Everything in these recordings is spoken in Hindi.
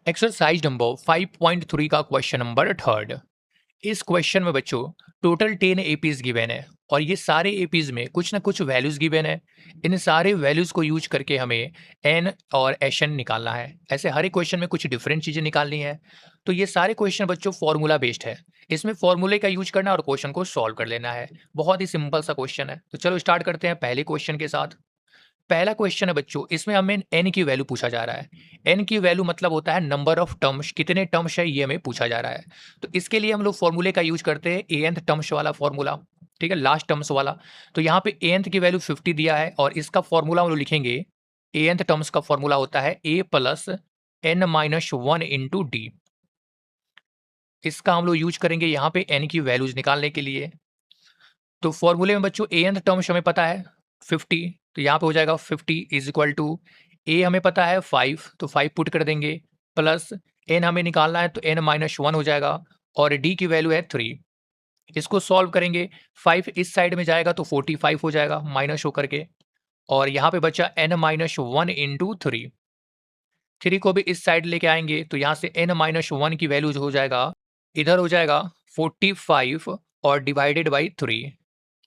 एक्सरसाइज नंबर 5.3 का क्वेश्चन नंबर थर्ड। इस क्वेश्चन में बच्चों टोटल 10 एपीज गिवन है और ये सारे एपीज में कुछ ना कुछ वैल्यूज गिवन है। इन सारे वैल्यूज को यूज करके हमें एन और एस एन निकालना है। ऐसे हर एक क्वेश्चन में कुछ डिफरेंट चीजें निकालनी है। तो ये सारे क्वेश्चन बच्चों फॉर्मूला बेस्ड है। इसमें फॉर्मूले का यूज करना और क्वेश्चन को सॉल्व कर लेना है। बहुत ही सिंपल सा क्वेश्चन है। तो चलो स्टार्ट करते हैं पहले क्वेश्चन के साथ। पहला क्वेश्चन है बच्चों, इसमें हमें एन की वैल्यू पूछा जा रहा है। एन की वैल्यू मतलब होता है नंबर ऑफ टर्म्स, कितने टर्म्स है ये हमें पूछा जा रहा है। तो इसके लिए हम लोग फॉर्मूले का यूज करते हैं ए एंथ टर्म्स वाला फॉर्मूला। ठीक है, लास्ट टर्म्स वाला। तो यहाँ पे ए एंथ की वैल्यू 50 दिया है और इसका फॉर्मूला हम लोग लिखेंगे। ए एंथ टर्म्स का फॉर्मूला होता है A plus N minus one into D. इसका हम लोग यूज करेंगे यहाँ पे एन की वैल्यूज निकालने के लिए। तो फॉर्मूले में बच्चों ए एंथ टर्म्स हमें पता है 50। तो यहाँ पे हो जाएगा 50 इज इक्वल टू ए हमें पता है 5, तो 5 पुट कर देंगे, प्लस एन हमें निकालना है तो एन माइनस वन हो जाएगा और डी की वैल्यू है 3। इसको सॉल्व करेंगे, 5 इस साइड में जाएगा तो 45 हो जाएगा माइनस होकर के, और यहाँ पे बचा n minus one into three. Three को भी इस साइड लेके आएंगे तो यहाँ से एन माइनस वन की वैल्यू हो जाएगा, इधर हो जाएगा 45 और divided by 3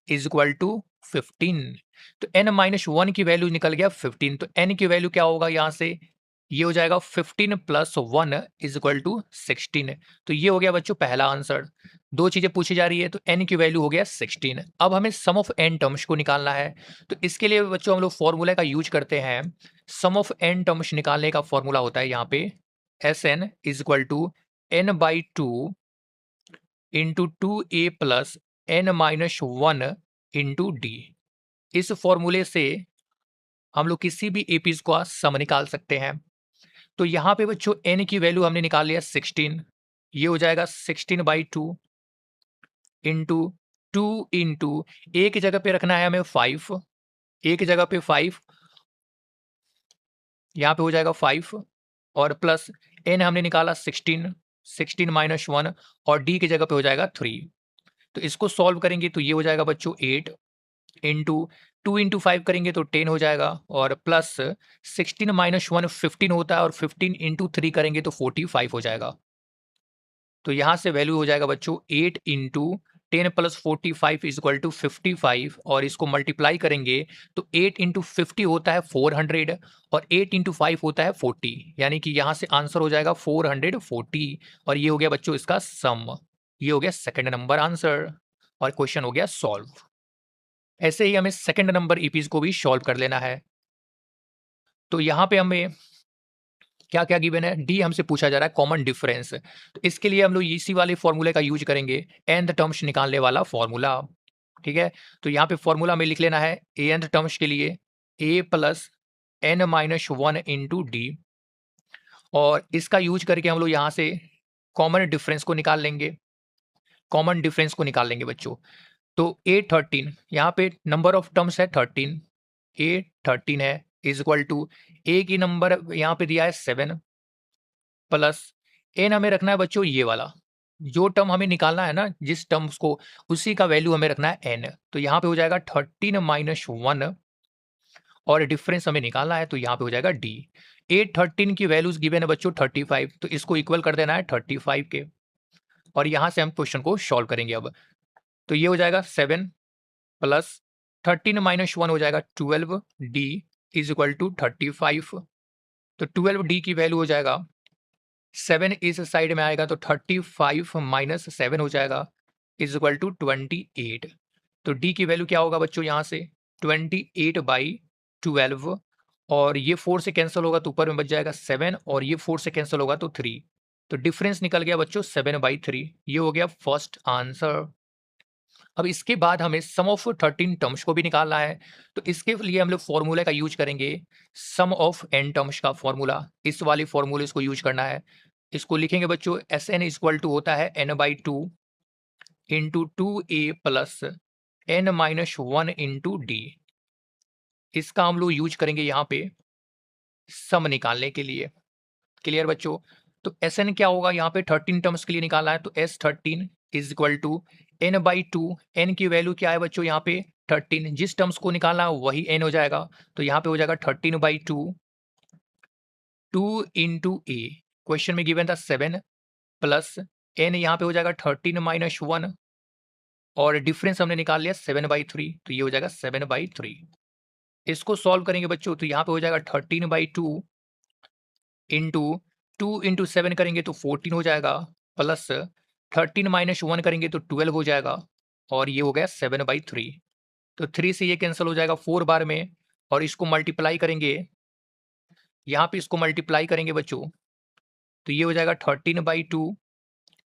is equal to 15। तो n माइनस वन की वैल्यू निकल गया 15। तो n की वैल्यू क्या होगा यहाँ से, ये हो जाएगा 15 plus one is equal to 16। तो ये हो गया बच्चों पहला आंसर। दो चीजें पूछी जा रही है तो n की वैल्यू हो गया 16। अब हमें सम ऑफ n टर्म्स को निकालना है। तो इसके लिए बच्चों हम लोग फॉर्मूला का यूज करते हैं। सम ऑफ n टर्म्स निकालने का फॉर्मूला होता है यहाँ पे s n is equal to n by two into two a plus N minus one into d. इस फॉर्मूले से हम लोग किसी भी एपीज का सम निकाल सकते हैं। तो यहाँ पे बच्चों एन की वैल्यू हमने निकाल लिया 16। ये हो जाएगा 16 by two into two into A की जगह पे रखना है हमें 5। ए की जगह पे 5, यहाँ पे हो जाएगा 5 और प्लस एन हमने निकाला 16, 16 माइनस वन और डी की जगह पे हो जाएगा 3। तो इसको सॉल्व करेंगे तो ये हो जाएगा बच्चों 8 इंटू टू इंटू फाइव करेंगे तो 10 हो जाएगा, और प्लस 16 माइनस वन 15 होता है और 15 इंटू थ्री करेंगे तो 45 हो जाएगा। तो यहाँ से वैल्यू हो जाएगा बच्चों 8 into 10 plus 45 is equal to 55, और इसको मल्टीप्लाई करेंगे तो 8 इंटू 50 होता है 400 और 8 इंटू फाइव होता है 40, यानी कि यहाँ से आंसर हो जाएगा 440। और ये हो गया बच्चों इसका सम। ये हो गया सेकंड नंबर आंसर और क्वेश्चन हो गया सॉल्व। ऐसे ही हमें सेकंड नंबर ईपीज को भी सॉल्व कर लेना है। तो यहाँ पे हमें क्या क्या गिवन है, डी हमसे पूछा जा रहा है कॉमन डिफरेंस। तो इसके लिए हम लोग इसी वाले फॉर्मूले का यूज करेंगे, एंड टर्म्स निकालने वाला फॉर्मूला। ठीक है, तो यहाँ पे फॉर्मूला में लिख लेना है ए एंड टर्म्स के लिए A plus N minus one into D, और इसका यूज करके हम लोग यहाँ से कॉमन डिफरेंस को निकाल लेंगे। कॉमन डिफरेंस को निकाल लेंगे बच्चों। तो ए 13, यहाँ पे नंबर ऑफ टर्म्स है 13, ए 13 है इज इक्वल टू ए की नंबर यहाँ पे दिया है 7 प्लस एन हमें रखना है बच्चों ये वाला, जो टर्म हमें निकालना है ना जिस टर्म्स को, उसी का वैल्यू हमें रखना है एन। तो यहाँ पे हो जाएगा 13 माइनस वन और डिफरेंस हमें निकालना है तो यहाँ पे हो जाएगा डी। ए 13 की वैल्यूज गिवन है बच्चों 35, तो इसको इक्वल कर देना है 35 के, और यहाँ से हम क्वेश्चन को सॉल्व करेंगे अब। तो ये हो जाएगा 7 प्लस 13 माइनस वन हो जाएगा 12 डी इज इक्वल टू 35। तो 12 डी की वैल्यू हो जाएगा 7 इस साइड में आएगा तो 35 माइनस 7 हो जाएगा इज इक्वल टू 28। तो डी की वैल्यू क्या होगा बच्चों यहाँ से 28 बाई 12, और ये 4 से कैंसिल होगा तो ऊपर में बच जाएगा 7 और ये 4 से कैंसिल होगा तो 3। तो डिफरेंस निकल गया बच्चों 7/3। ये हो गया फर्स्ट आंसर। अब इसके बाद हमें सम ऑफ 13 टर्म्स को भी निकालना है। तो इसके लिए हम लोग फॉर्मूले का यूज करेंगे, सम ऑफ n टर्म्स का फॉर्मूला। इस वाले फॉर्मूले को यूज करना है। इसको लिखेंगे बच्चों एस एन इक्वल टू होता है n by two into two a plus N minus one into D. इसका हम लोग यूज करेंगे यहाँ पे सम निकालने के लिए। क्लियर बच्चों? तो एस एन क्या होगा, यहाँ पे 13 टर्म्स के लिए निकालना है तो s 13 is equal to n by two. N की वैल्यू क्या है बच्चों यहाँ पे 13, जिस टर्म्स को निकालना है वही एन हो जाएगा। तो यहाँ पे हो जाएगा 13/2 2 इंटू ए, क्वेश्चन में गिवन था 7 प्लस n यहाँ पे हो जाएगा 13 माइनस 1 और डिफरेंस हमने निकाल लिया 7/3, तो ये हो जाएगा 7/3। इसको सॉल्व करेंगे बच्चों तो यहाँ पे हो जाएगा 13/2 इंटू 2 इंटू 7 करेंगे तो 14 हो जाएगा, प्लस 13 माइनस 1 करेंगे तो 12 हो जाएगा और ये हो गया 7/3। तो 3 से ये कैंसिल हो जाएगा 4 बार में और इसको मल्टीप्लाई करेंगे, यहाँ पे इसको मल्टीप्लाई करेंगे बच्चों तो ये हो जाएगा 13/2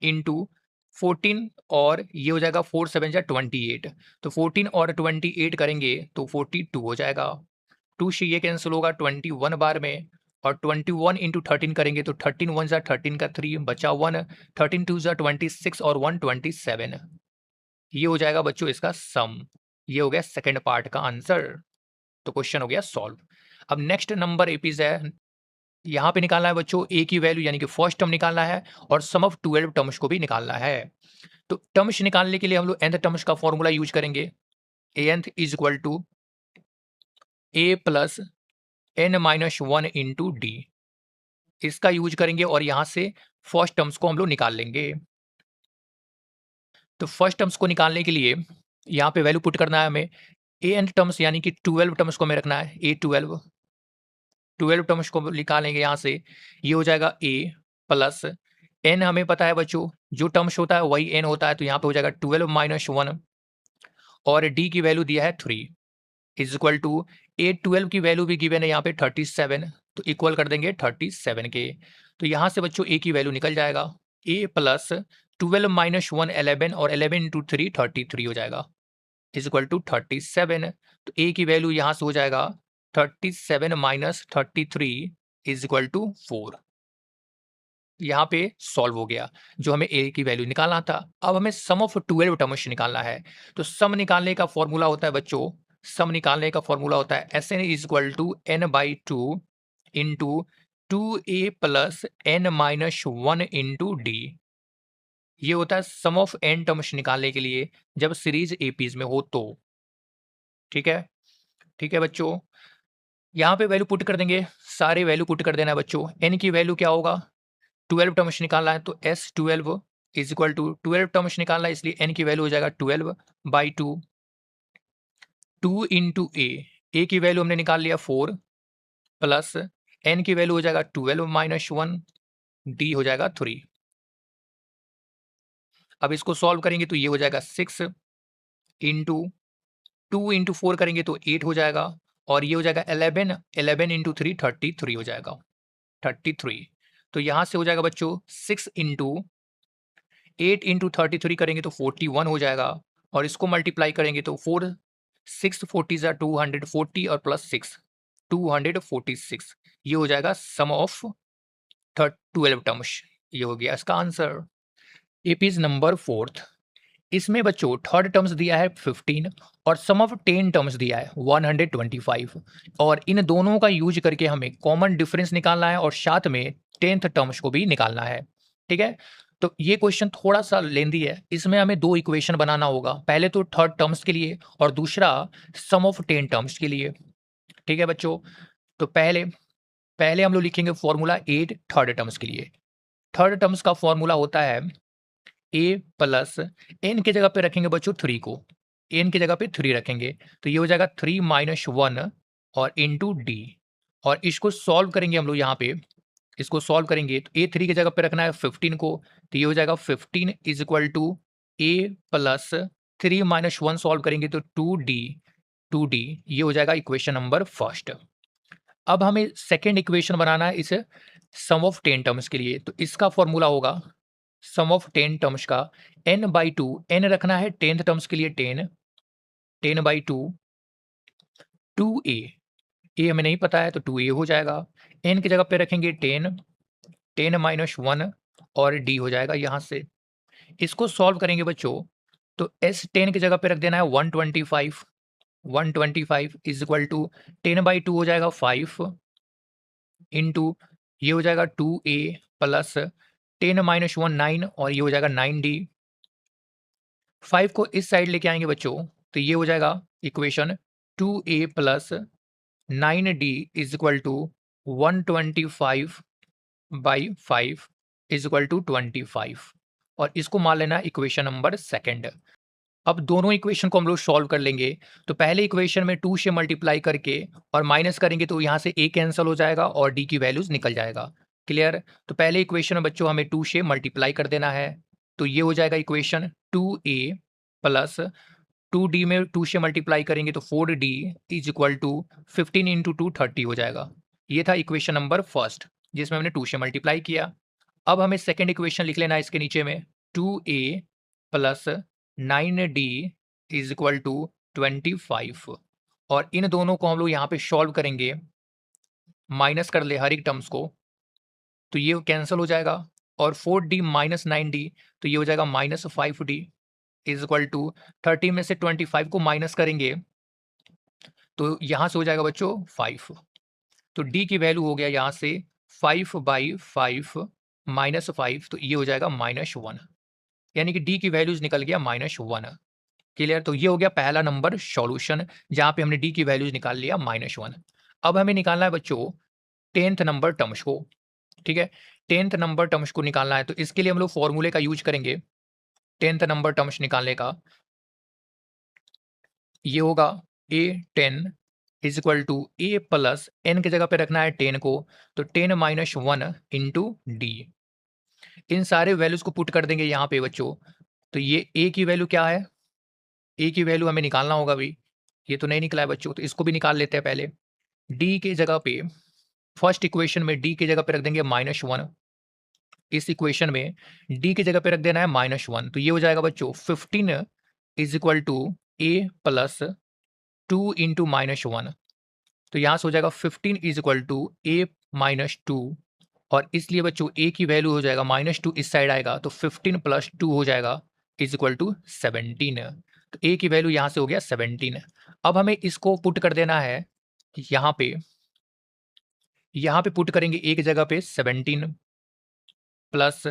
इंटू 14 और ये हो जाएगा 4 7 जा 28, तो 14 और 28 करेंगे तो 42 हो जाएगा। 2 से ये कैंसिल होगा 21 बार में और 21 इंटू 13 करेंगे तो 13 1 जा 13 का 3 बचा 1, 13 2 जा 26 और 1 27। ये हो जाएगा बच्चों इसका सम। ये हो गया सेकंड पार्ट का आंसर। तो क्वेश्चन हो गया सॉल्व। अब नेक्स्ट नंबर एपीज है, यहाँ पे निकालना है बच्चों ए की वैल्यू यानी कि फर्स्ट टर्म निकालना है और सम ऑफ 12 टर्म्स को भी निकालना है। तो टर्म्स निकालने के लिए हम लोग nth टर्म्स का फॉर्मूला यूज करेंगे, nth is equal to a plus n minus 1 into D. इसका यूज करेंगे और यहां से फर्स्ट टर्म्स को हम लोग निकाल लेंगे। तो फर्स्ट टर्म्स को निकालने के लिए यहाँ पे वैल्यू पुट करना है हमें। nth टर्म्स यानी कि 12 टर्म्स को हमें रखना है, A12 टर्म्स को निकालेंगे यहाँ से। ये हो जाएगा a प्लस n, हमें पता है बच्चों जो टर्म्स होता है वही n होता है, तो यहाँ पे हो जाएगा 12 माइनस 1 और d की वैल्यू दिया है 3 इज इक्वल टू A12 की वैल्यू भी गिवन है यहाँ पे 37, तो इक्वल कर देंगे 37 के। तो यहाँ से बच्चों a की वैल्यू निकल जाएगा, a प्लस 12 माइनस 1 11 और 11 इंटू 3 33 हो जाएगा इज इक्वल टू 37। तो a की वैल्यू यहाँ से हो जाएगा 37 माइनस 33 इज इक्वल टू 4। यहाँ पे सॉल्व हो गया जो हमें a की वैल्यू निकालना था। अब हमें सम ऑफ 12 टर्म्स निकालना है। तो सम निकालने का फॉर्मूला होता है बच्चों, सम निकालने का फॉर्मूला होता है Sn is equal to n/2 into 2a plus n minus 1 into d. ये होता है सम ऑफ n टर्म्स निकालने के लिए जब सीरीज एपीज में हो तो। ठीक है, ठीक है बच्चों, यहाँ पे वैल्यू पुट कर देंगे, सारे वैल्यू पुट कर देना है बच्चों। n की वैल्यू क्या होगा, 12 टर्म्स निकालना है तो S12 is equal to 12 terms निकालना है इसलिए n की वैल्यू हो जाएगा 12/2 2 इंटू ए की वैल्यू हमने निकाल लिया 4 प्लस n की वैल्यू हो जाएगा 12 माइनस 1 डी हो जाएगा 3। अब इसको सॉल्व करेंगे तो ये हो जाएगा 6 इंटू 2 इंटू 4 करेंगे तो 8 हो जाएगा और ये हो जाएगा 11 इंटू 3 33 हो जाएगा 33। तो यहाँ से हो जाएगा बच्चों 6 इंटू 8 इंटू 33 करेंगे तो 41 हो जाएगा और इसको मल्टीप्लाई करेंगे तो 4 6 40 240 और प्लस 6 246। ये हो जाएगा सम ऑफ 12 टर्म्स। ये हो गया इसका आंसर। एपीज नंबर 4th, इसमें बच्चों थर्ड टर्म्स दिया है 15 और सम ऑफ 10 टर्म्स दिया है 125 और इन दोनों का यूज करके हमें कॉमन डिफरेंस निकालना है और साथ में 10th टर्म्स को भी निकालना है। ठीक है, तो ये क्वेश्चन थोड़ा सा लेंदी है, इसमें हमें दो इक्वेशन बनाना होगा, पहले तो थर्ड टर्म्स के लिए और दूसरा सम ऑफ 10 टर्म्स के लिए। ठीक है बच्चों, तो पहले पहले हम लोग लिखेंगे फॉर्मूला 8 थर्ड टर्म्स के लिए। थर्ड टर्म्स का फॉर्मूला होता है a प्लस n की जगह पे रखेंगे बच्चों 3 को, n की जगह पे 3 रखेंगे तो ये हो जाएगा 3 माइनस 1 और इंटू डी और इसको सॉल्व करेंगे हम लोग। यहाँ पे इसको सॉल्व करेंगे तो a3 की जगह पे रखना है 15 को, तो ये हो जाएगा 15 is equal to a plus 3 minus 1 solve करेंगे तो 2d ये हो जाएगा इक्वेशन नंबर फर्स्ट। अब हमें सेकेंड इक्वेशन बनाना है इस सम ऑफ 10 टर्म्स के लिए, तो इसका फॉर्मूला होगा सम ऑफ 10 टर्म्स का n/2, n रखना है 10th टर्म्स के लिए 10/2 2a, a हमें नहीं पता है तो 2a हो जाएगा। n की जगह पे रखेंगे 10 माइनस 1 और d हो जाएगा। यहाँ से इसको सॉल्व करेंगे बच्चों तो s10 की जगह पे रख देना है 125 इज इक्वल टू 10/2 हो जाएगा 5 इंटू ये हो जाएगा 2a प्लस 10 माइनस 1 9 और ये हो जाएगा 9d। 5 को इस साइड लेके आएंगे बच्चों तो ये हो जाएगा equation 2a plus 9d is equal to 125 by 5 is equal to 25 और इसको मान लेना इक्वेशन नंबर सेकंड। अब दोनों इक्वेशन को हम लोग सॉल्व कर लेंगे। तो पहले इक्वेशन में 2 से मल्टीप्लाई करके और माइनस करेंगे तो यहाँ से a कैंसिल हो जाएगा और d की वैल्यूज निकल जाएगा। क्लियर? तो पहले इक्वेशन में बच्चों हमें 2 से मल्टीप्लाई कर देना है। तो ये हो जाएगा इक्वेशन 2a प्लस 2d में 2 से मल्टीप्लाई करेंगे तो 4d is equal to 15 into 2 30 हो जाएगा। ये था इक्वेशन नंबर फर्स्ट जिसमें हमने 2 से मल्टीप्लाई किया। अब हमें सेकेंड इक्वेशन लिख लेना है इसके नीचे में 2a plus 9d is equal to 25 और इन दोनों को हम लोग यहाँ पे सॉल्व करेंगे, माइनस कर ले हर एक टर्म्स को तो ये कैंसिल हो जाएगा और 4d माइनस 9d तो ये हो जाएगा minus 5d is equal to 30 में से 25 को माइनस करेंगे तो यहाँ से हो जाएगा बच्चों 5। तो d की वैल्यू हो गया यहाँ से 5/5 माइनस 5 तो ये हो जाएगा -1 यानी कि d की वैल्यूज निकल गया -1। क्लियर? तो ये हो गया पहला नंबर सॉल्यूशन जहाँ पे हमने d की वैल्यूज निकाल लिया -1। अब हमें निकालना है बच्चों 10th नंबर टर्म्स को। ठीक है, 10th नंबर टर्म्स को निकालना है तो इसके लिए हम लोग फॉर्मूले का यूज करेंगे। 10th नंबर टर्म्स निकालने का ये होगा a10 is equal to a plus n की जगह पे रखना है 10 को तो 10 माइनस 1 इंटू डी। इन सारे वैल्यूज को पुट कर देंगे यहाँ पे बच्चों। तो ये a की वैल्यू क्या है, a की वैल्यू हमें निकालना होगा भाई। ये तो नहीं निकला है बच्चों तो इसको भी निकाल लेते हैं पहले। d की जगह पे फर्स्ट इक्वेशन में d की जगह पे रख देंगे -1। इस इक्वेशन में d की जगह पे रख देना है -1 तो ये हो जाएगा बच्चों 15 is equal to a plus 2 into -1 तो यहाँ से हो जाएगा 15 is equal to a minus 2 और इसलिए बच्चों a की वैल्यू हो जाएगा -2 इस साइड आएगा तो 15 प्लस 2 हो जाएगा इज इक्वल टू 17। तो a की वैल्यू यहाँ से हो गया 17। अब हमें इसको पुट कर देना है यहाँ पे। यहाँ पे पुट करेंगे a की जगह पे 17 प्लस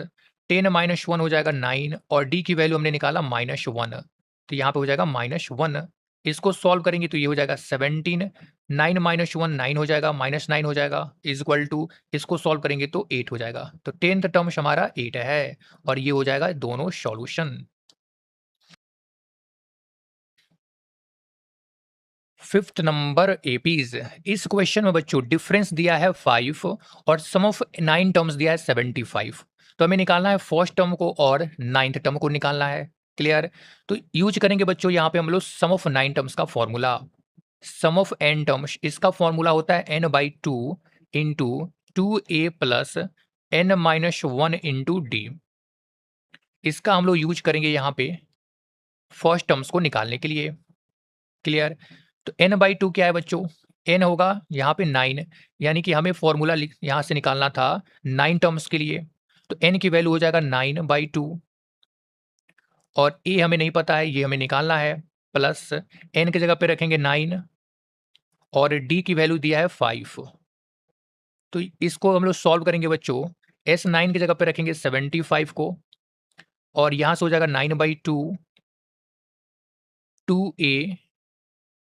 10 माइनस 1 हो जाएगा 9 और d की वैल्यू हमने निकाला -1 तो यहाँ पे हो जाएगा -1। इसको सॉल्व करेंगे तो ये हो जाएगा 17 9 माइनस 1 9 हो जाएगा -9 हो जाएगा इज इक्वल टू इसको सॉल्व करेंगे तो 8 हो जाएगा। तो 10th टर्म हमारा 8 है और ये हो जाएगा दोनों सॉल्यूशन। Fifth number APs. इस क्वेश्चन में बच्चों डिफरेंस दिया है 5 और सम ऑफ 9 टर्म्स दिया है 75। तो हमें निकालना है फर्स्ट टर्म को और 9th टर्म को निकालना है। क्लियर? तो यूज करेंगे बच्चों यहाँ पे हम लोग सम ऑफ 9 टर्म्स का formula. Sum of n terms इसका फॉर्मूला होता है n/2 into 2a plus n minus 1 into D. इसका हम लोग यूज करेंगे यहाँ पे फर्स्ट टर्म्स को निकालने के लिए। क्लियर? तो n/2 क्या है बच्चों, n होगा यहाँ पे 9 यानी कि हमें फॉर्मूला यहाँ से निकालना था 9 टर्म्स के लिए। तो n की वैल्यू हो जाएगा 9/2 और a हमें नहीं पता है ये हमें निकालना है प्लस n की जगह पे रखेंगे 9 और d की वैल्यू दिया है 5। तो इसको हम लोग सॉल्व करेंगे बच्चों। s9 की जगह पे रखेंगे 75 को और यहाँ से हो जाएगा 9/2 2a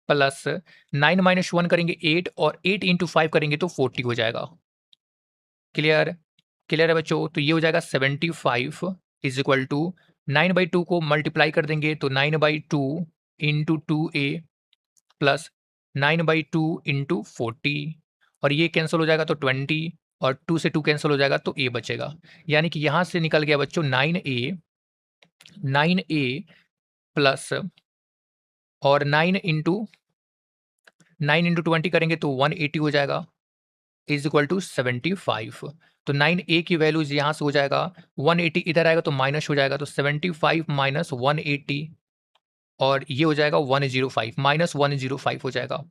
प्लस 9 माइनस 1 करेंगे 8 और 8 इंटू 5 करेंगे तो 40 हो जाएगा। क्लियर? क्लियर है बच्चों? तो ये हो जाएगा 75 इज इक्वल टू 9/2 को मल्टीप्लाई कर देंगे तो 9/2 इंटू 2a प्लस 9/2 इंटू 40 और ये कैंसिल हो जाएगा तो 20 और 2 से 2 कैंसिल हो जाएगा तो a बचेगा। यानी कि यहाँ से निकल गया बच्चों 9a प्लस और 9 इंटू 20 करेंगे तो 180 हो जाएगा इज इक्वल टू 75। तो 9a की वैल्यूज यहाँ से हो जाएगा 180 इधर आएगा तो माइनस हो जाएगा तो 75 माइनस 180 और ये हो जाएगा 105 माइनस 105 हो जाएगा।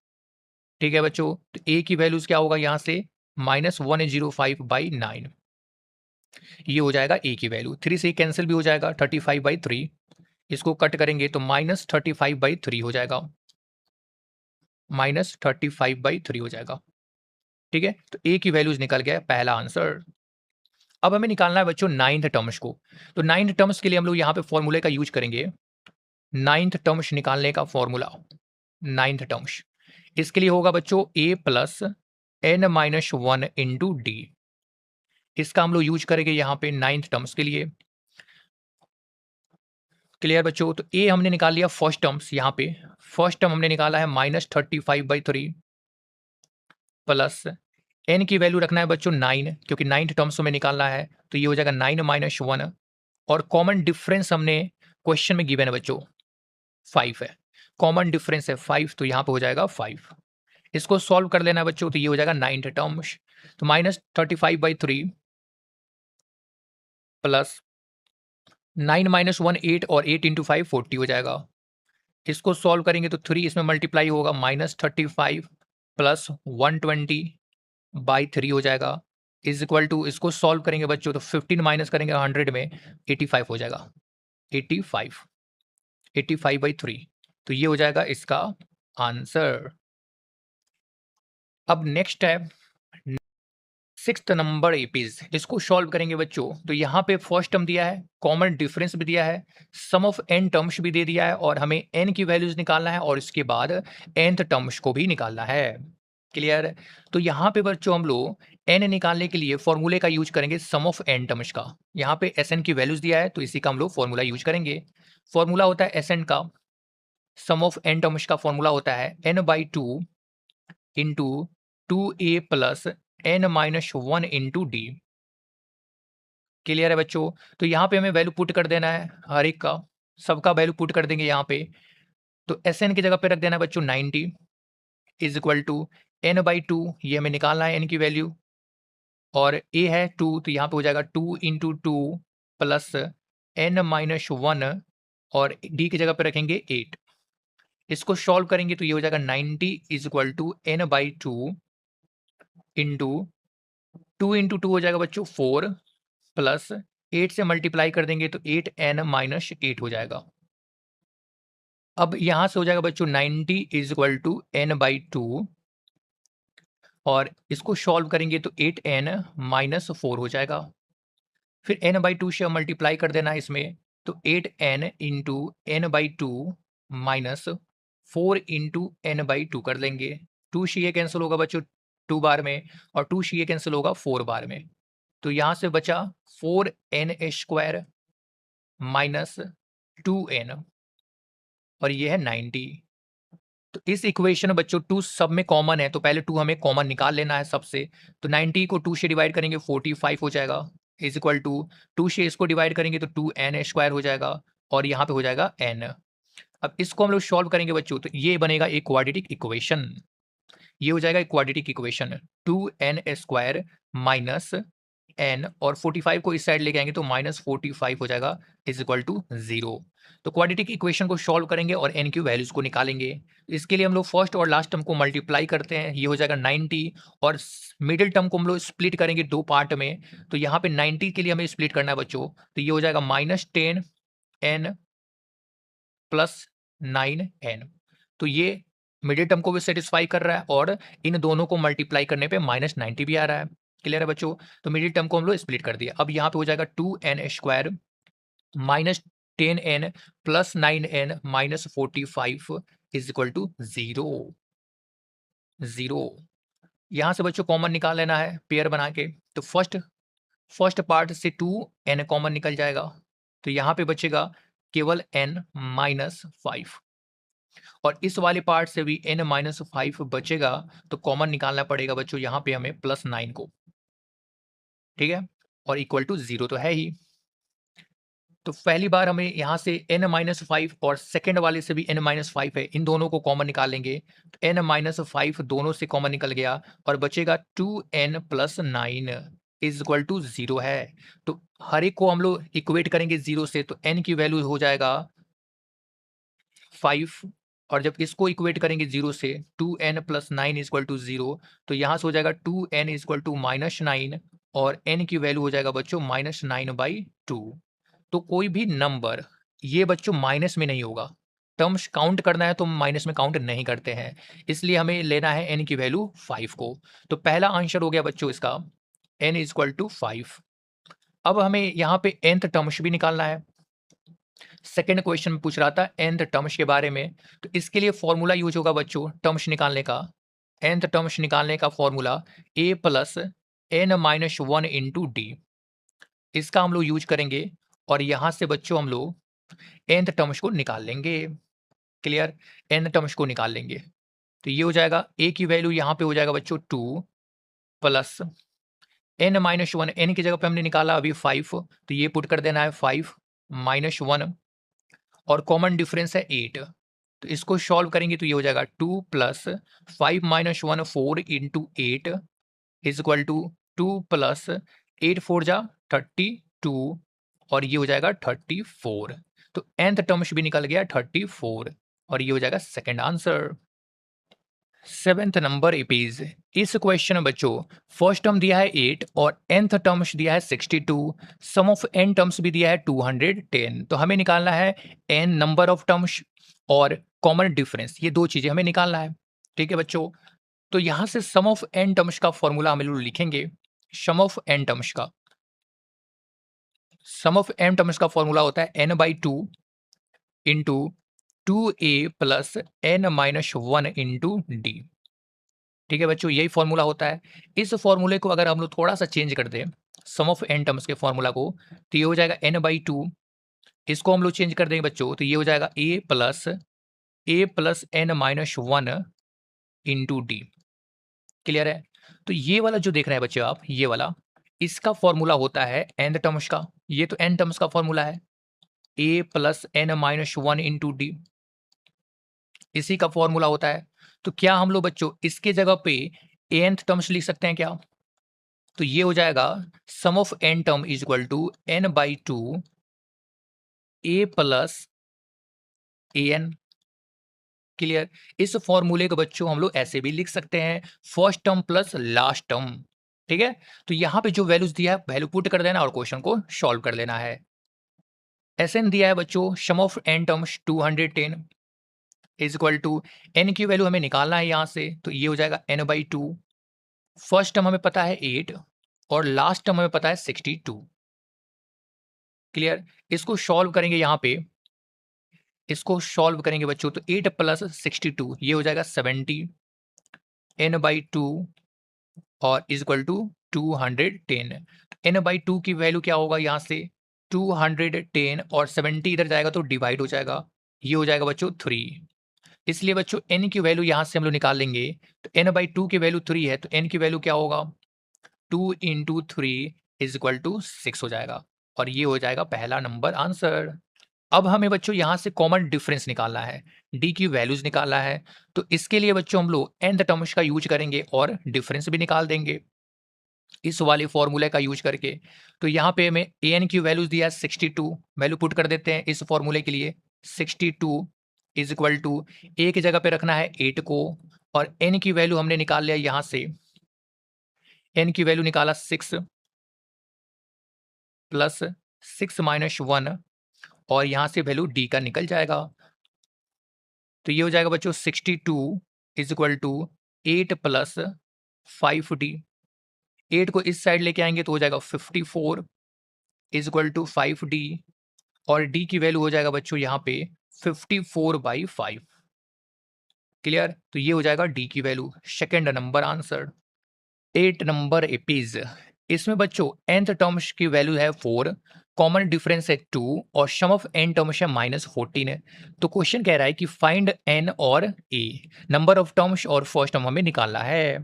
ठीक है बच्चों? तो a की वैल्यूज क्या होगा यहाँ से -105/9 ये हो जाएगा a की वैल्यू। 3 से कैंसिल भी हो जाएगा 35/3 इसको कट करेंगे तो -35/3 हो जाएगा -35/3 हो जाएगा। ठीक है? तो a की वैल्यूज निकल गया पहला आंसर। अब हमें निकालना है बच्चों 9th टर्म्स को। तो 9th टर्म्स के लिए हम लोग यहाँ पे फॉर्मूले का यूज करेंगे। 9th टर्म्स निकालने का फॉर्मूला 9th टर्म्स इसके लिए होगा बच्चों a plus n minus 1 into D. इसका हम लोग यूज करेंगे यहाँ पे 9th टर्म्स के लिए। क्लियर बच्चों? तो ए हमने निकाल लिया फर्स्ट टर्म्स, यहाँ पे फर्स्ट टर्म हमने निकाला है -35/3 प्लस एन की वैल्यू रखना है बच्चों 9, क्योंकि 9th टर्म्स में निकालना है, तो ये हो जाएगा 9 - 1 और कॉमन डिफरेंस हमने क्वेश्चन में गिवन है बच्चों 5 है, कॉमन डिफरेंस है 5, तो यहाँ पे हो जाएगा 5। इसको सॉल्व कर लेना है बच्चों, तो ये हो जाएगा 9th टर्म्स, तो -35/3 प्लस 9 - 1 8 और 8 × 5 40 हो जाएगा। इसको सॉल्व करेंगे तो 3 इसमें मल्टीप्लाई होगा, -35 प्लस 120/3 हो जाएगा, इज इक्वल टू, इसको सॉल्व करेंगे बच्चों तो 15 माइनस करेंगे 100 में 85 हो जाएगा, 85 85/3, तो ये हो जाएगा इसका आंसर। अब नेक्स्ट है 6th नंबर एपीज, इसको सॉल्व करेंगे बच्चों, तो यहाँ पे फर्स्ट टर्म दिया है, कॉमन डिफरेंस भी दिया है, सम ऑफ n टर्म्स भी दे दिया है और हमें n की वैल्यूज निकालना है और इसके बाद nth टर्म्स को भी निकालना है। क्लियर? तो यहाँ पे बच्चों हम लोग n निकालने के लिए फॉर्मूले का यूज करेंगे सम ऑफ n टर्म्स का। यहाँ पे Sn की वैल्यूज दिया है तो इसी का हम लोग फॉर्मूला यूज करेंगे। फॉर्मूला होता है Sn का, सम ऑफ n टर्म्स का फॉर्मूला होता है n/2 into 2a plus n-1 into D. Clear है बच्चों? तो यहाँ पे हमें वैल्यू पुट कर देना है हर एक का, सबका वैल्यू पुट कर देंगे यहाँ पे। तो Sn की जगह पे रख देना है बच्चों 90 इज इक्वल टू n/2, ये हमें निकालना है n की वैल्यू, और a है 2 तो यहाँ पे हो जाएगा 2 × 2 प्लस n-1 और d की जगह पे रखेंगे 8। इसको सॉल्व करेंगे तो ये हो जाएगा 90 is equal to n/2 into 2 × 2 हो जाएगा बच्चों 4 प्लस 8 से मल्टीप्लाई कर देंगे तो 8n - 8 हो जाएगा। अब यहां से हो जाएगा बच्चों 90 इज इक्वल टू n/2 और इसको सॉल्व करेंगे तो 8n - 4 हो जाएगा। फिर n/2 से मल्टीप्लाई कर देना है इसमें, तो 8n into n/2 minus 4 into n/2 कर लेंगे। 2 से ये कैंसिल होगा बच्चों 2 बार में और 2 से ये कैंसिल होगा 4 बार में, तो यहां से बचा 4n² माइनस 2n और ये है 90। तो इस इक्वेशन में बच्चों 2 सब में कॉमन है, तो पहले 2 हमें कॉमन निकाल लेना है सबसे। तो 90 को 2 से डिवाइड करेंगे 45 हो जाएगा, इज इक्वल टू 2 से इसको डिवाइड करेंगे तो 2n² हो जाएगा और यहाँ पे हो जाएगा n। अब इसको हम लोग सॉल्व करेंगे बच्चों तो ये बनेगा एक क्वाड्रेटिक इक्वेशन, ये हो जाएगा एक quadratic equation 2n² minus n और 45 को इस साइड लेके आएंगे तो -45 हो जाएगा इज इक्वल टू 0। तो क्वाड्रेटिक इक्वेशन को सॉल्व करेंगे और n की वैल्यूज को निकालेंगे। इसके लिए हम लोग फर्स्ट और लास्ट टर्म को मल्टीप्लाई करते हैं, ये हो जाएगा 90 और मिडिल टर्म को हम लोग स्प्लिट करेंगे 2 पार्ट में। तो यहाँ पे 90 के लिए हमें स्प्लिट करना है बच्चों, तो ये हो जाएगा -10n प्लस 9n। तो ये मिडिल टर्म को भी सेटिस्फाई कर रहा है और इन दोनों को मल्टीप्लाई करने पे -90 भी आ रहा है। क्लियर है बच्चों? तो मिडिल टर्म को हम लोग स्प्लिट कर दिया। अब यहाँ पे हो जाएगा 2n² minus 10n plus 9n minus 45 is equal to 0। यहाँ से बच्चों कॉमन निकाल लेना है पेयर बना के। तो फर्स्ट पार्ट से 2n कॉमन निकल जाएगा, तो यहाँ पे बचेगा केवल n-5 और इस वाले पार्ट से भी n-5 बचेगा, तो कॉमन निकालना पड़ेगा बच्चों यहाँ पे हमें +9 को। ठीक है, और इक्वल टू 0 तो है ही। तो पहली बार हमें यहाँ से n-5 और सेकंड वाले से भी n-5 है, इन दोनों को कॉमन निकालेंगे तो n-5 दोनों से कॉमन निकल गया और बचेगा 2n + 9 इज इक्वल टू 0 है। तो हर एक को हम लोग इक्वेट करेंगे 0 से, तो n की वैल्यू हो जाएगा 5 और जब इसको इक्वेट करेंगे 0 से 2n + 9 इज इक्वल टू 0, तो यहाँ से हो जाएगा 2n इज इक्वल टू -9 और n की वैल्यू हो जाएगा बच्चों -9/2। तो कोई भी नंबर ये बच्चों माइनस में नहीं होगा, टर्म्स काउंट करना है तो माइनस में काउंट नहीं करते हैं, इसलिए हमें लेना है n की वैल्यू 5 को। तो पहला आंसर हो गया बच्चों इसका n इज इक्वल टू 5। अब हमें यहाँ पे nth टर्म्स भी निकालना है। सेकेंड क्वेश्चन में पूछ रहा था nth टर्म्स के बारे में, तो इसके लिए फॉर्मूला यूज होगा बच्चों टर्म्स निकालने का। nth टर्म्स निकालने का formula a + n minus 1 into D, इसका हम लोग यूज करेंगे और यहाँ से बच्चों हम लोग nth टर्म्स को निकाल लेंगे। क्लियर, n टर्म्स को निकाल लेंगे तो ये हो जाएगा a की वैल्यू यहाँ पे हो जाएगा बच्चों 2 प्लस n माइनस 1, n की जगह पे हमने निकाला अभी 5 तो ये पुट कर देना है 5 माइनस 1 और कॉमन डिफरेंस है 8 तो इसको सॉल्व करेंगे तो ये हो जाएगा 2 plus 5 minus 1 4 into 8 is equal to 2 plus 8 4 जा 32 और ये हो जाएगा 34। तो nth टर्म्स भी निकल गया 34 और ये हो जाएगा second answer. 7th number page, इस क्वेश्चन में बच्चों फर्स्ट टर्म दिया है 8 और nth टर्म्स दिया है 62, सम ऑफ n टर्म्स भी दिया है 210। तो हमें निकालना है n नंबर ऑफ टर्म्स और कॉमन डिफरेंस, ये दो चीजें हमें निकालना है। ठीक है बच्चों, तो यहां से सम ऑफ n टर्म्स का फॉर्मूला हम लोग लिखेंगे। सम ऑफ n टर्म्स का, सम ऑफ n टर्म्स का फॉर्मूला होता है n by 2 into 2a plus n minus 1 into D. ठीक है बच्चों, यही फॉर्मूला होता है। इस फॉर्मूले को अगर हम लोग थोड़ा सा चेंज कर दें, सम ऑफ n टर्म्स के फॉर्मूला को, तो ये हो जाएगा n बाई 2, इसको हम लोग चेंज कर देंगे बच्चों तो ये हो जाएगा a plus n minus 1 into D. Clear है, तो ये वाला जो देख रहे हैं बच्चे आप, ये वाला, इसका फॉर्मूला होता है n टर्म्स का, ये तो n टर्म्स का फॉर्मूला है a plus n minus 1 into D, इसी का फॉर्मूला होता है। तो क्या हम लोग बच्चों इसके जगह पे nth टर्म्स लिख सकते हैं क्या? तो ये हो जाएगा sum of n term is equal to n by 2 a plus an। Clear, इस फॉर्मूले को बच्चों हम लोग ऐसे भी लिख सकते हैं, first term plus last term. ठीक है, तो यहां पे जो वैल्यूज दिया है वैल्यू पुट कर देना और क्वेश्चन को सॉल्व कर लेना है। Sn दिया है बच्चों sum of n terms 210 is equal to n की वैल्यू हमें निकालना है यहां से, तो ये हो जाएगा n बाई 2, फर्स्ट टर्म हमें पता है 8 और लास्ट टर्म हमें पता है 62। क्लियर, इसको सॉल्व करेंगे यहाँ पे, इसको सॉल्व करेंगे बच्चों तो 8 प्लस 62 ये हो जाएगा 70 n बाई 2 और is equal to 210। n by 2 की वैल्यू क्या होगा यहाँ से 210 और 70 इधर जाएगा तो डिवाइड हो जाएगा, ये हो जाएगा बच्चों 3। इसलिए बच्चों n की वैल्यू यहाँ से हम लोग निकाल लेंगे तो n बाई 2 की वैल्यू 3 है तो n की वैल्यू क्या होगा 2 इंटू 3 इज इक्वल टू 6 हो जाएगा और ये हो जाएगा पहला नंबर आंसर। अब हमें बच्चों यहाँ से कॉमन डिफरेंस निकालना है, डी की वैल्यूज निकालना है, तो इसके लिए बच्चों हम लोग nth टर्म्स का यूज करेंगे और डिफरेंस भी निकाल देंगे इस वाले फॉर्मूले का यूज करके। तो यहाँ पे हमें an की वैल्यूज दिया है 62, वैल्यू पुट कर देते हैं इस फॉर्मूले के लिए 62 इज इक्वल टू a की जगह पे रखना है 8 को और n की वैल्यू हमने निकाल लिया यहाँ से, n की वैल्यू निकाला 6 प्लस 6 माइनस 1 और यहाँ से वैल्यू d का निकल जाएगा। तो ये हो जाएगा बच्चों 62 is equal to 8 plus 5d, 8 को इस साइड लेके आएंगे तो हो जाएगा 54 इज इक्वल टू 5d और d की वैल्यू हो जाएगा बच्चों यहाँ पे 54/5। क्लियर, तो ये हो जाएगा d की value, second number answer. 8 number APs, इसमें बच्चों nth टर्म्स की वैल्यू है 4, कॉमन डिफरेंस है 2 और सम ऑफ n टर्म्स है -14 है। तो क्वेश्चन कह रहा है कि फाइंड n और a, नंबर ऑफ टर्म्स और फर्स्ट टर्म हमें निकालना है।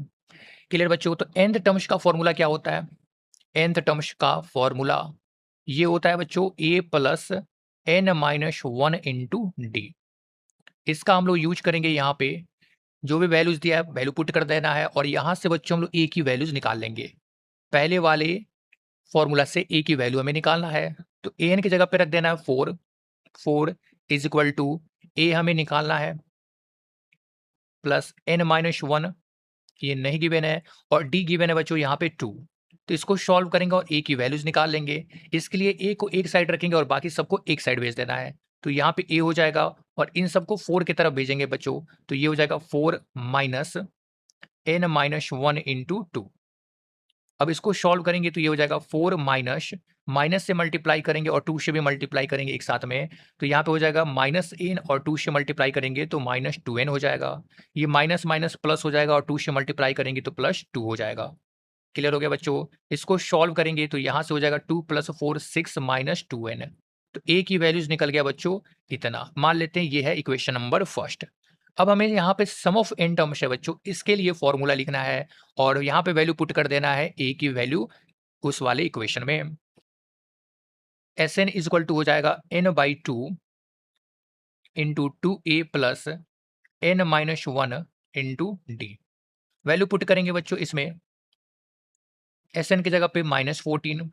क्लियर बच्चों, तो nth टर्म्स का फॉर्मूला क्या होता है? nth टर्म्स का फॉर्मूला ये होता है बच्चों a plus n minus 1 into D. इसका हम लोग यूज करेंगे यहाँ पे, जो भी वैल्यूज दिया है वैल्यू पुट कर देना है और यहाँ से बच्चों हम लोग a की वैल्यूज निकाल लेंगे। पहले वाले फॉर्मूला से a की वैल्यू हमें निकालना है, तो an की जगह पे रख देना है 4 इज इक्वल टू a हमें निकालना है प्लस n माइनस 1, ये नहीं गिवन है, और d गिवन है बच्चों यहाँ पे 2। तो इसको सॉल्व करेंगे और a की वैल्यूज निकाल लेंगे। इसके लिए a को एक साइड रखेंगे और बाकी सबको एक साइड भेज देना है, तो यहाँ पे a हो जाएगा और इन सबको 4 की तरफ भेजेंगे बच्चों, तो ये हो जाएगा 4 माइनस n माइनस 1 इंटू 2। अब इसको सॉल्व करेंगे तो ये हो जाएगा 4 माइनस, माइनस से मल्टीप्लाई करेंगे और 2 से भी मल्टीप्लाई करेंगे एक साथ में, तो यहाँ पे हो जाएगा -n और 2 से मल्टीप्लाई करेंगे तो -2n हो जाएगा। ये माइनस माइनस प्लस हो जाएगा और 2 से मल्टीप्लाई करेंगे तो +2 हो जाएगा। क्लियर हो गया बच्चों? इसको सॉल्व करेंगे तो यहाँ से हो जाएगा 2 + 4 6 - 2n। तो a की वैल्यूज निकल गया बच्चों इतना। मान लेते हैं ये है इक्वेशन नंबर फर्स्ट। अब हमें यहाँ पे सम ऑफ n टर्म्स है बच्चों, इसके लिए फॉर्मूला लिखना है और यहाँ पे वैल्यू पुट कर देना है a की वैल्यू उस वाले इक्वेशन में। Sn = हो जाएगा n/2 into 2a plus n-1 into D. Value put करेंगे बच्चों इसमें, Sn की जगह पे -14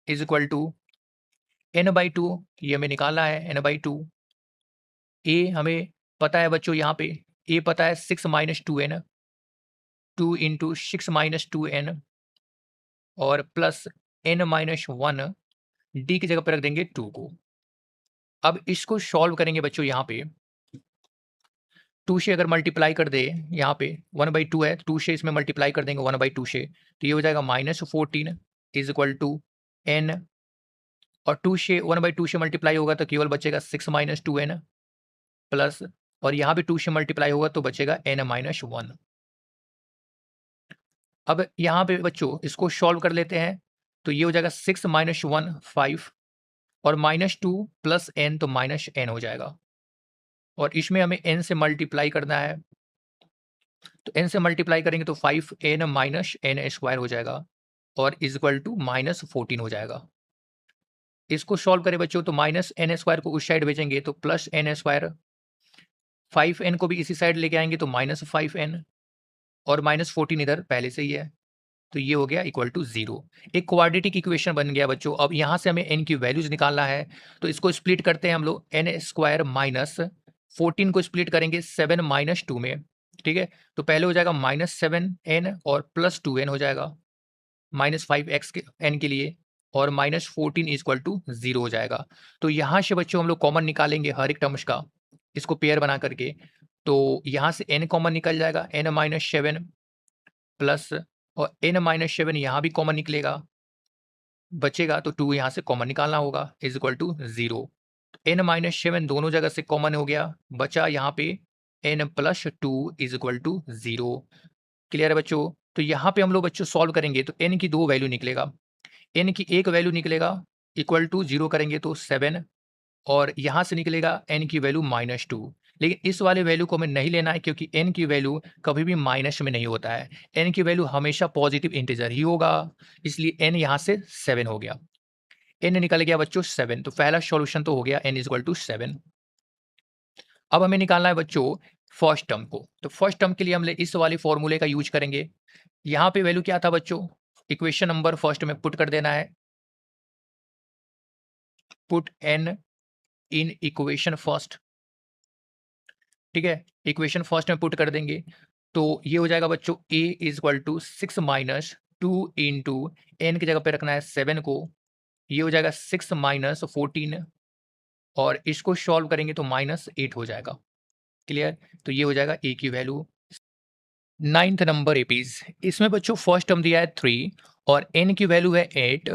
इज इक्वल टू n/2, ये हमें निकालना है n/2। a हमें पता है बच्चों, यहाँ पे a पता है 6 - 2n, 2 इंटू 6 - 2n और प्लस n-1 d की जगह पे रख देंगे 2 को। अब इसको सॉल्व करेंगे बच्चों, यहाँ पे 2 से अगर मल्टीप्लाई कर दे, यहाँ पे 1/2 है, 2 से इसमें मल्टीप्लाई कर देंगे 1/2 से, तो ये हो जाएगा -14 इज इक्वल टू n, और 2 से 1/2 से मल्टीप्लाई होगा तो केवल बचेगा 6 - 2n प्लस, और यहाँ भी 2 से मल्टीप्लाई होगा तो बचेगा n-1। अब यहाँ पे बच्चों इसको सॉल्व कर लेते हैं, तो ये हो जाएगा 6 - 1 5 और -2 प्लस n तो -n हो जाएगा, और इसमें हमें n से मल्टीप्लाई करना है, तो n से मल्टीप्लाई करेंगे तो 5n - n स्क्वायर हो जाएगा और इज इक्वल टू -14 हो जाएगा। इसको सॉल्व करें बच्चों तो -n स्क्वायर को उस साइड भेजेंगे तो प्लस n स्क्वायर, 5n को भी इसी साइड लेके आएंगे तो -5n और -14 इधर पहले से ही है, तो ये हो गया इक्वल टू 0। एक क्वाड्रेटिक इक्वेशन बन गया बच्चों। अब यहाँ से हमें n की वैल्यूज निकालना है, तो इसको स्प्लिट करते हैं हम लोग, n स्क्वायर माइनस 14 को स्प्लिट करेंगे 7 - 2 में, ठीक है। तो पहले हो जाएगा -7n और प्लस 2n हो जाएगा, -5x के n के लिए, और -14 इक्वल टू 0 हो जाएगा। तो यहाँ से बच्चों हम लोग कॉमन निकालेंगे हर एक टर्म्स का, इसको पेयर बना करके, तो यहाँ से n कॉमन निकल जाएगा, n-7 प्लस, और n-7 यहाँ भी कॉमन निकलेगा, बचेगा तो 2 यहाँ से कॉमन निकालना होगा, इज इक्वल टू 0। n-7 दोनों जगह से कॉमन हो गया, बचा यहाँ पे n + 2 is equal to 0। Clear है बच्चों? तो यहाँ पे हम लोग बच्चों सॉल्व करेंगे तो n की 2 वैल्यू निकलेगा, n की एक वैल्यू निकलेगा इक्वल टू 0 करेंगे तो 7, और यहाँ से निकलेगा n की वैल्यू -2। लेकिन इस वाले वैल्यू को हमें नहीं लेना है, क्योंकि n की वैल्यू कभी भी माइनस में नहीं होता है, n की वैल्यू हमेशा पॉजिटिव इंटीजर ही होगा, इसलिए n यहाँ से 7 हो गया। n निकल गया बच्चों 7, तो पहला सॉल्यूशन तो हो गया n = 7। अब हमें निकालना है बच्चों फर्स्ट टर्म को, तो फर्स्ट टर्म के लिए हम इस वाले फॉर्मूले का यूज करेंगे। यहाँ पे वैल्यू क्या था बच्चों, इक्वेशन नंबर फर्स्ट में पुट कर देना है, put n in equation first, ठीक है। इक्वेशन फर्स्ट में पुट कर देंगे तो ये हो जाएगा बच्चों a = 6 - 2 इंटू n की जगह पे रखना है 7 को, ये हो जाएगा 6 - 14, और इसको सॉल्व करेंगे तो -8 हो जाएगा। क्लियर? तो ये हो जाएगा a की वैल्यू। 9th नंबर एपीज, इसमें बच्चों फर्स्ट टर्म दिया है 3 और n की वैल्यू है 8,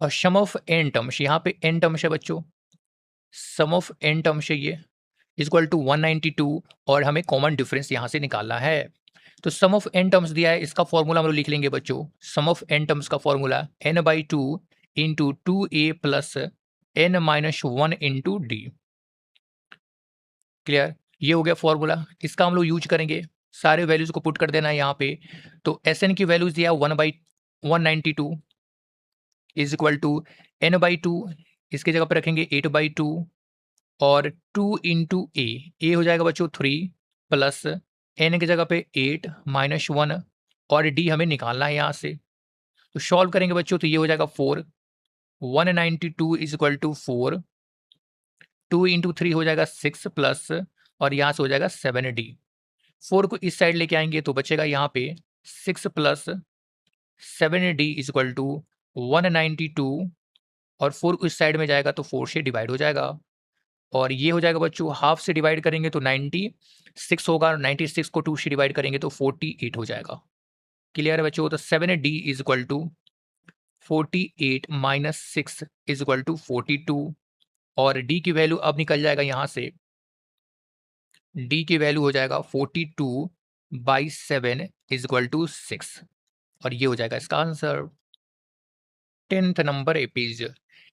और सम ऑफ n टर्म्स, यहाँ पे n टर्म्स है बच्चों, सम ऑफ n टर्म्स है ये इक्वल टू 192, और हमें कॉमन डिफरेंस यहाँ से निकालना है। तो सम ऑफ n टर्म्स दिया है, इसका फॉर्मूला हम लोग लिख लेंगे बच्चों। सम ऑफ n टर्म्स का formula n/2 into 2a plus n-1 into D. Clear? ये हो गया फॉर्मूला, इसका हम लोग यूज करेंगे, सारे वैल्यूज को पुट कर देना है यहाँ पे। तो Sn की वैल्यूज दिया 1/192 इज इक्वल टू n/2, इसकी जगह पर रखेंगे 8/2 और 2 इंटू ए हो जाएगा बच्चों 3 प्लस n की जगह पे 8 -1, और डी हमें निकालना है यहाँ से, तो सॉल्व करेंगे बच्चों तो ये हो जाएगा 4, 192 इज इक्वल टू 4, 2 इंटू 3 हो जाएगा 6 प्लस, और यहाँ से हो जाएगा 7d। 4 को इस साइड लेके आएंगे तो बचेगा यहाँ पे 6 plus 7d is equal to 192, और 4 को इस साइड में जाएगा तो 4 से डिवाइड हो जाएगा, और ये हो जाएगा बच्चों हाफ से डिवाइड करेंगे तो 96 होगा, और 96 को 2 से डिवाइड करेंगे तो 48 हो जाएगा। क्लियर है बच्चों? तो 7d is equal to 48 minus 6 is equal to 42, और d की वैल्यू अब निकल जाएगा यहाँ से, d की वैल्यू हो जाएगा 42/7 इज इक्वल टू 6। और ये हो जाएगा इसका answer. 10th number A page.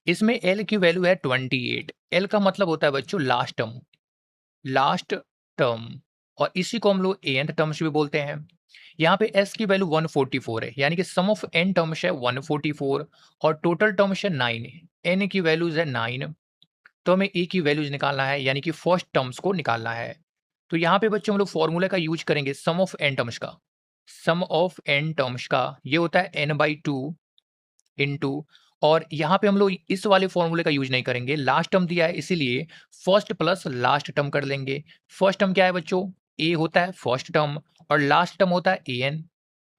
इसमें एल की वैल्यू है 28। एल का मतलब होता है बच्चों लास्ट टर्म, लास्ट टर्म, और इसी को हम लोग एन टर्म्स भी बोलते हैं। यहाँ पे एस की वैल्यू 144 है, यानी कि सम ऑफ एन टर्म्स है 144 और टोटल टर्म्स है 9। एन की वैल्यूज है 9, तो हमें ए की वैल्यूज निकालना है, यानी कि फर्स्ट टर्म्स को निकालना है। तो यहाँ पे बच्चों हम लोग फॉर्मूला का यूज करेंगे सम ऑफ एन टर्म्स का। सम ऑफ एन टर्म्स का ये होता है n/2 इनटू, और यहाँ पे हम लोग इस वाले फॉर्मूले का यूज नहीं करेंगे, लास्ट टर्म दिया है इसीलिए फर्स्ट प्लस लास्ट टर्म कर लेंगे। फर्स्ट टर्म क्या है बच्चों, ए होता है फर्स्ट टर्म, और लास्ट टर्म होता है ए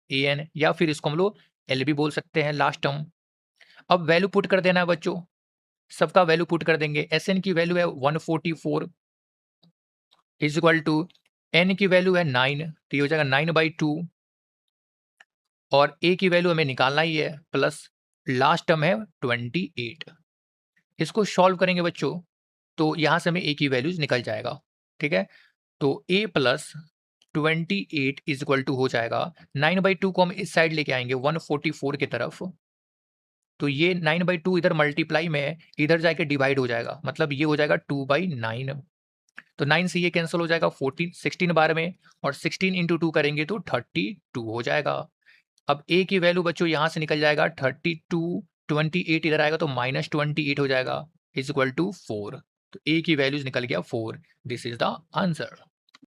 एन, या फिर इसको हम लोग एल भी बोल सकते हैं लास्ट टर्म। अब वैल्यू पुट कर देना है बच्चों, सबका वैल्यू पुट कर देंगे। एस एन की वैल्यू है 144 इज इक्वल टू एन की वैल्यू है 9, तो ये हो जाएगा 9/2, और ए की वैल्यू हमें निकालना ही है, प्लस लास्ट टर्म है 28। इसको सॉल्व करेंगे बच्चों, तो यहाँ से हमें ए की वैल्यूज निकल जाएगा। ठीक है, तो ए प्लस 28 इज इक्वल टू हो जाएगा 9/2 को हम इस साइड लेके आएंगे 144 की तरफ, तो ये 9/2 इधर मल्टीप्लाई में है, इधर जाके डिवाइड हो जाएगा, मतलब ये हो जाएगा 2/9। तो 9 से ये कैंसिल हो जाएगा, 14 16 बार में, और 16 इंटू 2 करेंगे तो 32 हो जाएगा। अब ए की वैल्यू बच्चों यहाँ से निकल जाएगा 32, 28 इधर आएगा तो -28 हो जाएगा, इज इक्वल टू 4। तो ए की वैल्यूज निकल गया 4। This is the answer.